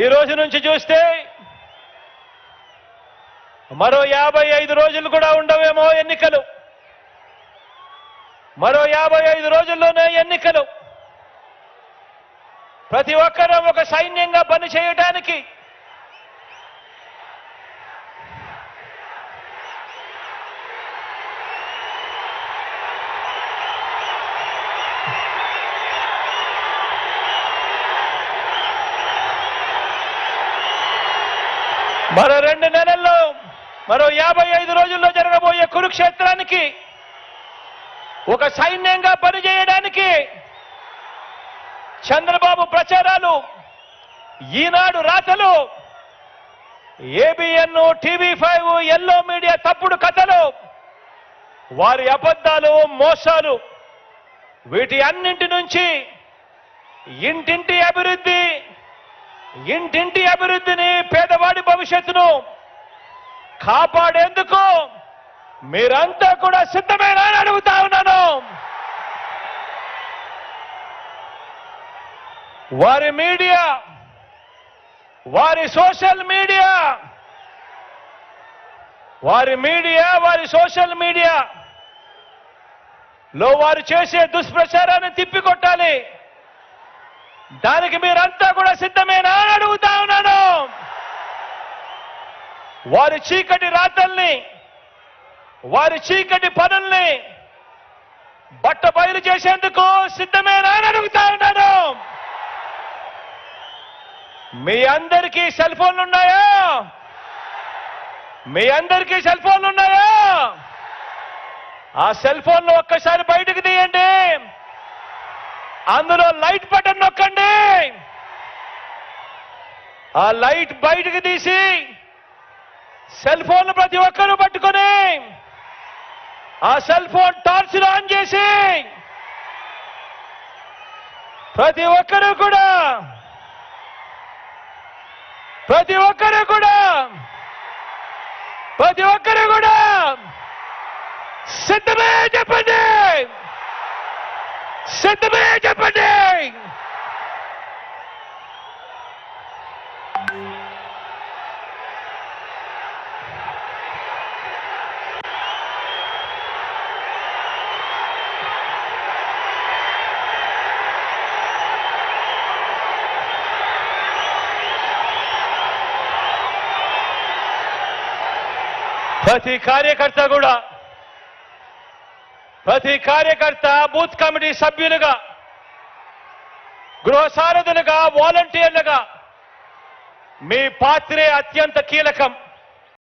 ఈ రోజు నుంచి చూస్తే మరో 55 రోజులు కూడా ఉండవేమో ఎన్నికలు. మరో 55 రోజుల్లోనే ఎన్నికలు. ప్రతి ఒక్కరూ ఒక సైన్యంగా పని చేయడానికి మరో 2 నెలల్లో మరో 55 రోజుల్లో జరగబోయే కురుక్షేత్రానికి ఒక సైన్యంగా పనిచేయడానికి చంద్రబాబు ప్రచారాలు, ఈనాడు రాతలు, ఏబిఎన్, టీవీ5, ఎల్లో మీడియా తప్పుడు కథలు, వారి అబద్ధాలు, మోసాలు, వీటి అన్నింటి నుంచి ఇంటింటి అభివృద్ధిని, పేదవాడి భవిష్యత్తును కాపాడేందుకు మీరంతా కూడా సిద్ధమేనా అని అడుగుతా ఉన్నాను. వారి మీడియా, వారి సోషల్ మీడియా లో వారు చేసే దుష్ప్రచారాన్ని తిప్పికొట్టాలి. దానికి మీరంతా కూడా సిద్ధమేనా అని అడుగుతా ఉన్నాను. వారి చీకటి రాతల్ని, వారి చీకటి పనుల్ని బట్ట బయలు చేసేందుకు సిద్ధమేనా అని అడుగుతా ఉన్నాను. మీ అందరికీ సెల్ ఫోన్లు ఉన్నాయా? మీ అందరికీ సెల్ ఫోన్లు ఉన్నాయా? ఆ సెల్ ఫోన్లు ఒక్కసారి బయటకు తీయండి. అందులో లైట్ బటన్ నొక్కండి. ఆ లైట్ బయటకు తీసి సెల్ ఫోన్లు ప్రతి ఒక్కరూ పట్టుకొని ఆ సెల్ ఫోన్ టార్చ్ ఆన్ చేసి ప్రతి ఒక్కరూ కూడా సిద్ధమే చెప్పండి. సిద్ధమే చెప్పండి. ప్రతి కార్యకర్త బూత్ కమిటీ సభ్యులుగా, గృహ సారథులుగా, వాలంటీర్లుగా మీ పాత్రే అత్యంత కీలకం.